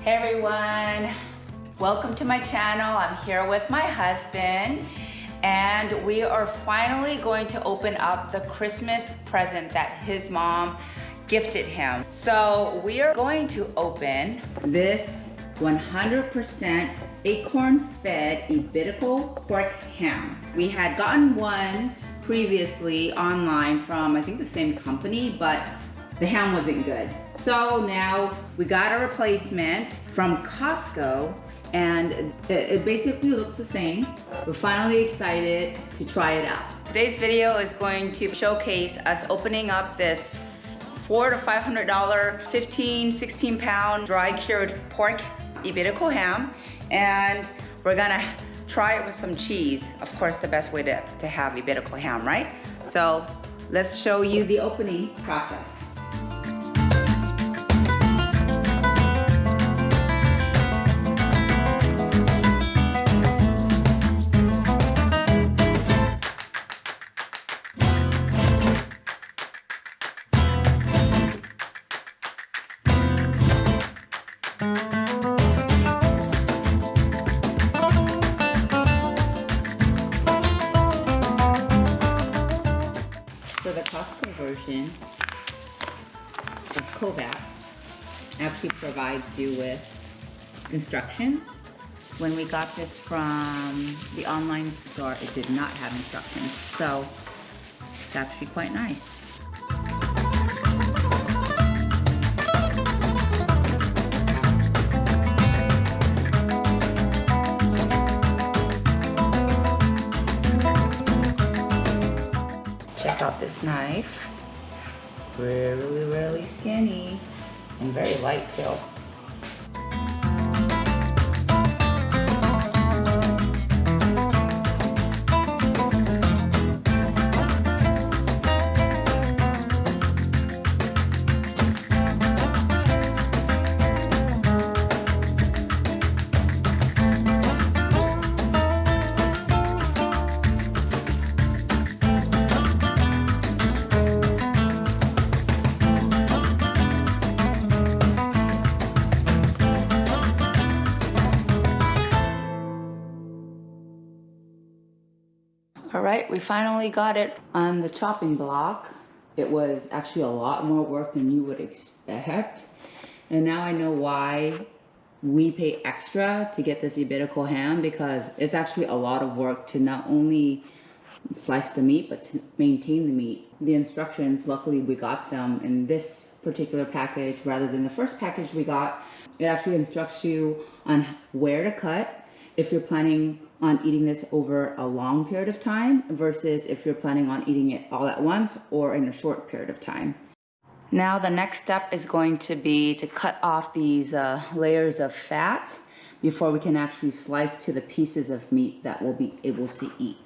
Hey everyone, welcome to my channel. I'm here with my husband and we are finally going to open up the Christmas present that his mom gifted him. So we are going to open this 100% Acorn-fed Iberico Pork Ham. We had gotten one previously online from I think the same company, but the ham wasn't good. So now we got a replacement from Costco and it basically looks the same. We're finally excited to try it out. Today's video is going to showcase us opening up this $400 to $500, 15, 16 pound dry cured pork Iberico ham. And we're gonna try it with some cheese. Of course, the best way to have Iberico ham, right? So let's show you the opening process. So the Costco version of Kovac actually provides you with instructions. When we got this from the online store, it did not have instructions. So it's actually quite nice. Check out this knife. Really skinny and very light too. All right, we finally got it on the chopping block. It was actually a lot more work than you would expect. And now I know why we pay extra to get this Iberico ham, because it's actually a lot of work to not only slice the meat, but to maintain the meat. The instructions, luckily we got them in this particular package rather than the first package we got. It actually instructs you on where to cut if you're planning on eating this over a long period of time versus if you're planning on eating it all at once or in a short period of time. Now the next step is going to be to cut off these layers of fat before we can actually slice to the pieces of meat that we'll be able to eat.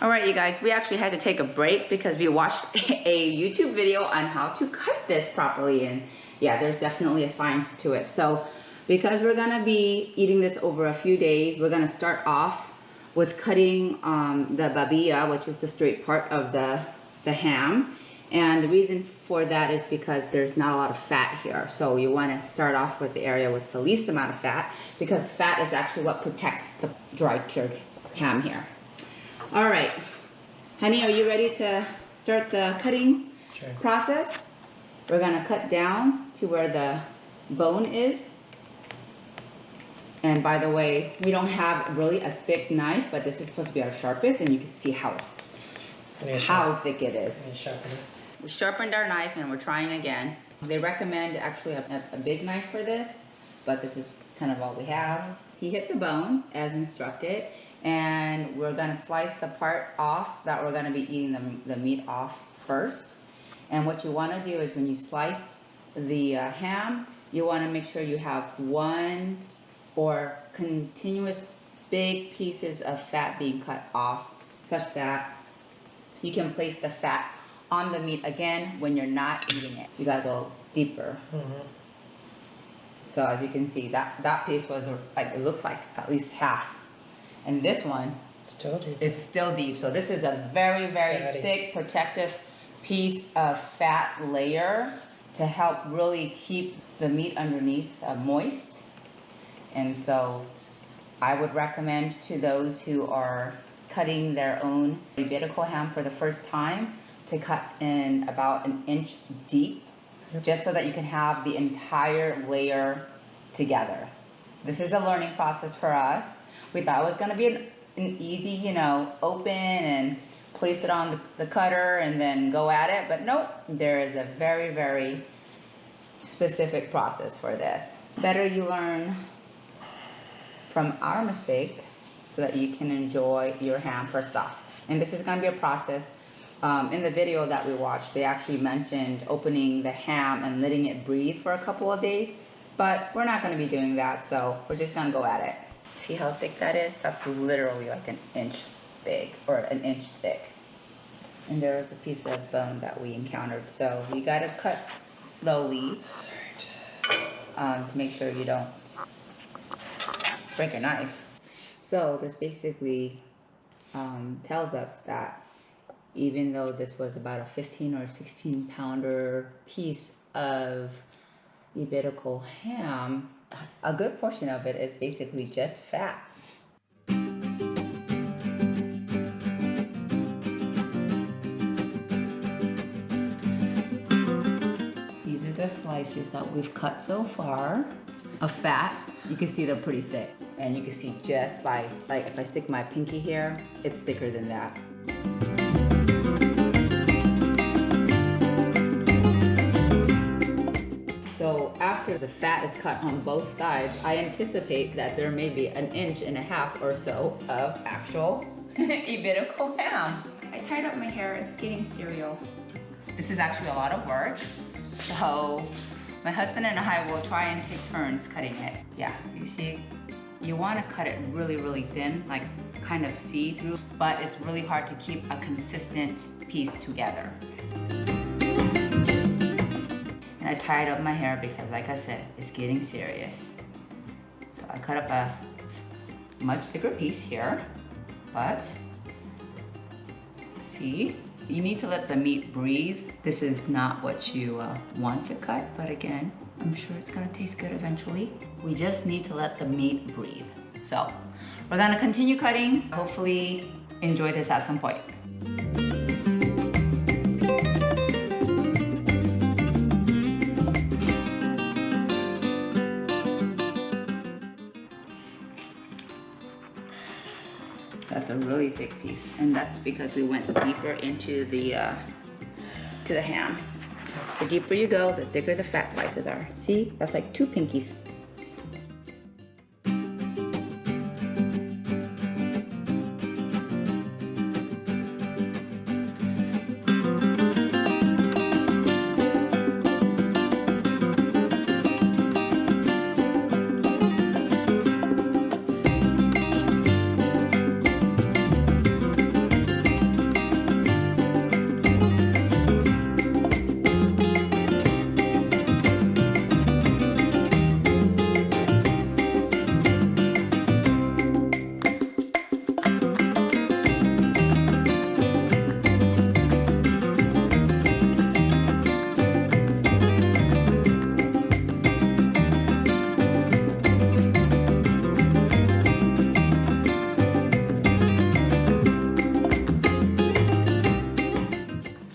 All right, you guys, we actually had to take a break because we watched a YouTube video on how to cut this properly, and yeah, there's definitely a science to it. So because we're gonna be eating this over a few days, we're gonna start off with cutting the babilla, which is the straight part of the ham. And the reason for that is because there's not a lot of fat here. So you wanna start off with the area with the least amount of fat, because fat is actually what protects the dry cured ham here. All right, honey, are you ready to start the cutting process? We're gonna cut down to where the bone is. And by the way, we don't have really a thick knife, but this is supposed to be our sharpest, and you can see how thick it is. We sharpened our knife and we're trying again. They recommend actually a big knife for this, but this is kind of all we have. He hit the bone as instructed, and we're gonna slice the part off that we're gonna be eating the meat off first. And what you wanna do is when you slice the ham, you wanna make sure you have one or continuous big pieces of fat being cut off, such that you can place the fat on the meat again when you're not eating it. You gotta go deeper. So as you can see, that piece was like, it looks like at least half. And this one is still deep. So this is a very thick protective piece of fat layer to help really keep the meat underneath moist And so I would recommend to those who are cutting their own Iberico ham for the first time to cut in about 1 inch deep, just so that you can have the entire layer together. This is a learning process for us. We thought it was gonna be an easy, you know, open and place it on the cutter and then go at it, but nope, there is a very, very specific process for this. It's better you learn from our mistake so that you can enjoy your ham first off. And this is gonna be a process. In the video that we watched, they actually mentioned opening the ham and letting it breathe for a couple of days, but we're not gonna be doing that, so we're just gonna go at it. See how thick that is? That's literally like 1 inch big, or 1 inch thick. And there was a piece of bone that we encountered, so you gotta cut slowly to make sure you don't break your knife. So this basically tells us that even though this was about a 15 or 16 pounder piece of Iberico ham, a good portion of it is basically just fat. These are the slices that we've cut so far of fat. You can see they're pretty thick, and you can see just by, like, if I stick my pinky here, it's thicker than that. So after the fat is cut on both sides, I anticipate that there may be 1.5 inches or so of actual Iberico ham. I tied up my hair, it's getting serial. This is actually a lot of work, so my husband and I will try and take turns cutting it. Yeah, you see, you want to cut it really, really thin, like kind of see-through, but it's really hard to keep a consistent piece together. And I tied up my hair because, like I said, it's getting serious. So I cut up a much thicker piece here, but see, you need to let the meat breathe. This is not what you want to cut, but again, I'm sure it's gonna taste good eventually. We just need to let the meat breathe. So we're gonna continue cutting. Hopefully enjoy this at some point. That's a really thick piece, and that's because we went deeper into the ham. The deeper you go, the thicker the fat slices are. See, that's like 2 pinkies.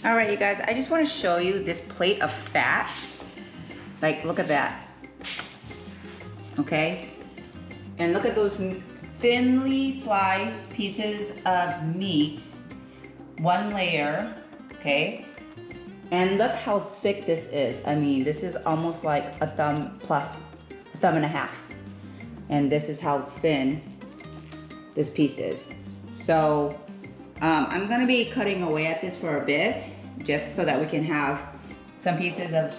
All right, you guys, I just want to show you this plate of fat. Like, look at that. Okay? And look at those thinly sliced pieces of meat. One layer, okay? And look how thick this is. I mean, this is almost like a thumb plus a thumb and a half. And this is how thin this piece is. So I'm gonna be cutting away at this for a bit, just so that we can have some pieces of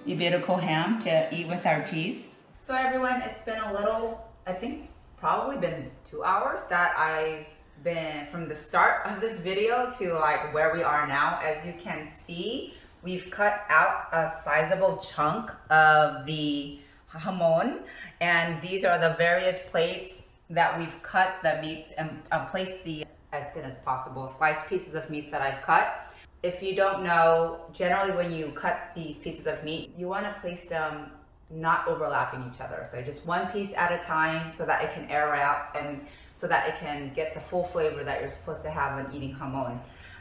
Iberico ham to eat with our cheese. So everyone, it's been a little, I think it's probably been 2 hours that I've been from the start of this video to like where we are now. As you can see, we've cut out a sizable chunk of the jamón, and these are the various plates that we've cut the meats and placed the as thin as possible sliced pieces of meats that I've cut. If you don't know, generally when you cut these pieces of meat, you want to place them not overlapping each other. So just one piece at a time so that it can air out and so that it can get the full flavor that you're supposed to have when eating jamón.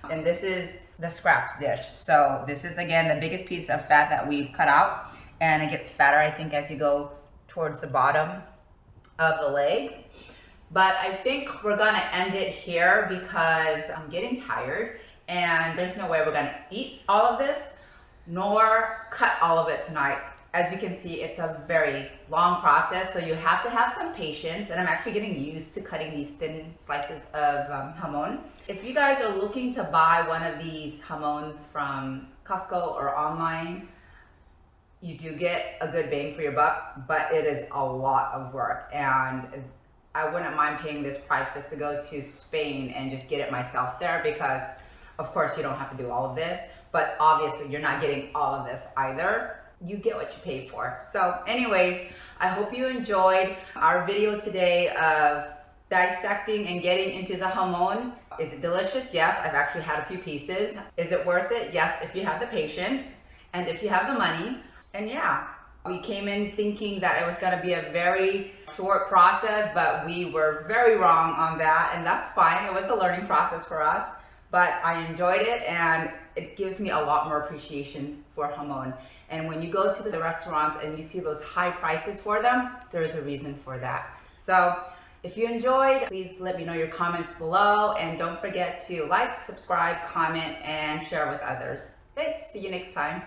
And this is the scraps dish. So this is again the biggest piece of fat that we've cut out, and it gets fatter, I think, as you go towards the bottom of the leg. But I think we're gonna end it here because I'm getting tired and there's no way we're gonna eat all of this nor cut all of it tonight. As you can see, it's a very long process, so you have to have some patience, and I'm actually getting used to cutting these thin slices of jamón. If you guys are looking to buy one of these jamons from Costco or online, you do get a good bang for your buck, but it is a lot of work, and I wouldn't mind paying this price just to go to Spain and just get it myself there, because of course you don't have to do all of this, but obviously you're not getting all of this either. You get what you pay for. So anyways, I hope you enjoyed our video today of dissecting and getting into the jamón. Is it delicious? Yes, I've actually had a few pieces. Is it worth it? Yes, if you have the patience and if you have the money. And yeah, we came in thinking that it was gonna be a very short process, but we were very wrong on that, and that's fine. It was a learning process for us, but I enjoyed it, and it gives me a lot more appreciation for jamón. And when you go to the restaurants and you see those high prices for them, there is a reason for that. So if you enjoyed, please let me know your comments below, and don't forget to like, subscribe, comment, and share with others. Thanks, see you next time.